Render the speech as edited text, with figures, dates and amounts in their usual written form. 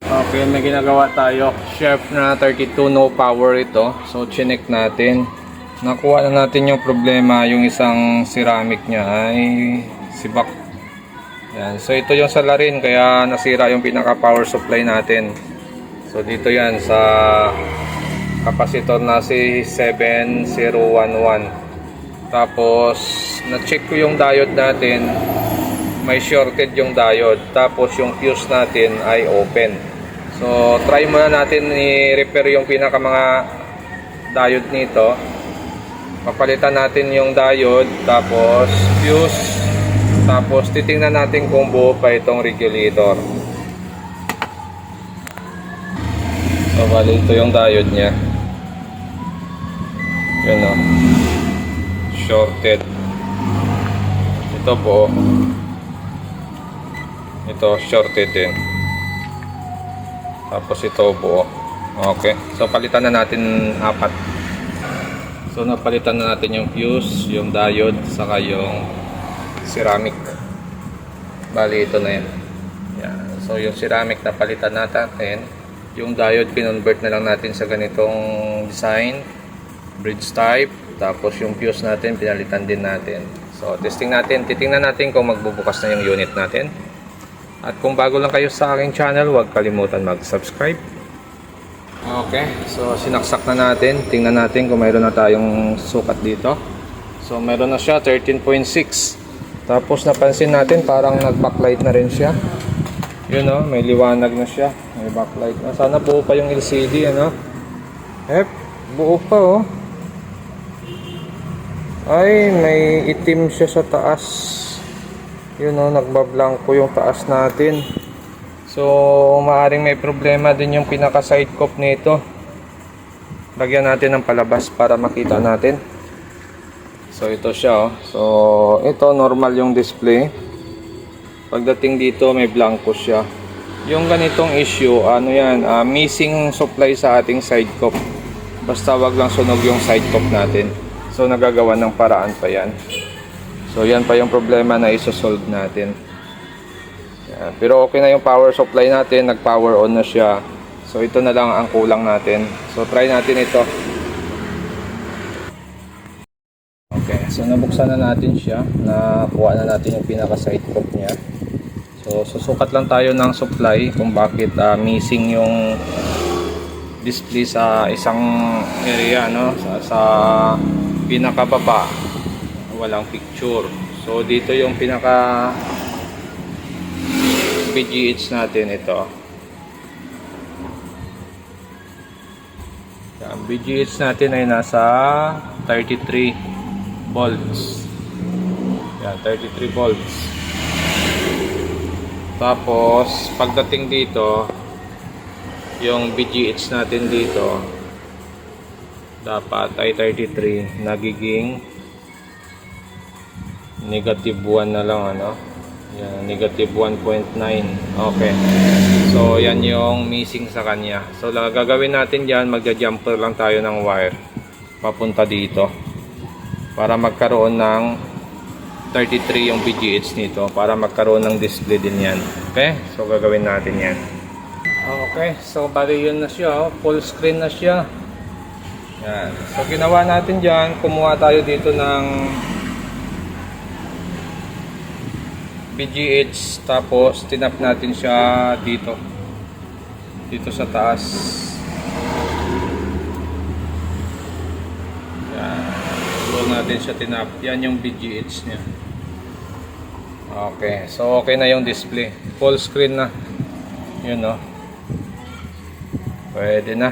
Okay, may ginagawa tayo. Chef na 32 no power ito. So, chinek natin. Nakuha na natin yung problema. Yung isang ceramic niya ay sibak. Yan. So, ito yung salarin. Kaya nasira yung pinaka power supply natin. So, dito yan sa capacitor na si 7011. Tapos, na-check ko yung diode natin. May shorted yung diode. Tapos, yung fuse natin ay open. So, try muna natin i-repair yung pinaka mga diode nito. Papalitan natin yung diode, tapos fuse, tapos titingnan natin kung buo pa itong regulator. So, bali ito yung diode nya. Yun o. Shorted. Ito buo. Ito shorted din. Tapos ito buo. Okay. So palitan na natin 4. So napalitan na natin yung fuse, yung diode, saka yung ceramic. Bali ito na yan. Yan. So yung ceramic na palitan natin. Yung diode kinonvert na lang natin sa ganitong design. Bridge type. Tapos yung fuse natin pinalitan din natin. So testing natin. Titingnan natin kung magbubukas na yung unit natin. At kung bago lang kayo sa aking channel, huwag kalimutan mag-subscribe. Okay, so sinaksak na natin. Tingnan natin kung mayroon na tayong sukat dito. So mayroon na siya, 13.6. Tapos napansin natin parang nag-backlight na rin siya. Yun o, may liwanag na siya. May backlight na. Sana buo pa yung LCD, ano? Buo pa oh. Ay, may itim siya sa taas. Yun o, nagbablanko yung taas natin. So, maaaring may problema din yung pinaka side cup nito. Lagyan natin ng palabas para makita natin. So, ito siya o. So, ito normal yung display. Pagdating dito, may blanko siya. Yung ganitong issue, ano yan, missing supply sa ating side cup. Basta wag lang sunog yung side cup natin. So, nagagawa ng paraan pa yan. So yan pa yung problema na isosolve natin. Yan. Pero okay na yung power supply natin, nag-power on na siya. So ito na lang ang kulang natin. So try natin ito. Okay, so nabuksan na natin siya. Nakuha na natin yung pinaka side cup niya. So susukat lang tayo ng supply kung bakit missing yung display sa isang area, no? Sa pinakababa. Walang picture. So dito yung pinaka VGH natin, ito. Yan, VGH natin ay nasa 33 volts. Yan, 33 volts. Tapos pagdating dito, yung VGH natin dito dapat ay 33, nagiging negative 1 na lang, ano? Yan, negative 1.9. Okay. So, yan yung missing sa kanya. So, gagawin natin dyan, magja-jumper lang tayo ng wire papunta dito para magkaroon ng 33 yung VGH nito, para magkaroon ng display din yan. Okay? So, gagawin natin yan. Okay. So, bali yun na siya. Full screen na siya. Yan. So, ginawa natin dyan, kumuha tayo dito ng VGH, tapos tinap natin siya dito sa taas. Yan, doon natin siya tinap. Yan yung VGH nya. Okay, so okay na yung display, full screen na. Yun, no? Pwede na.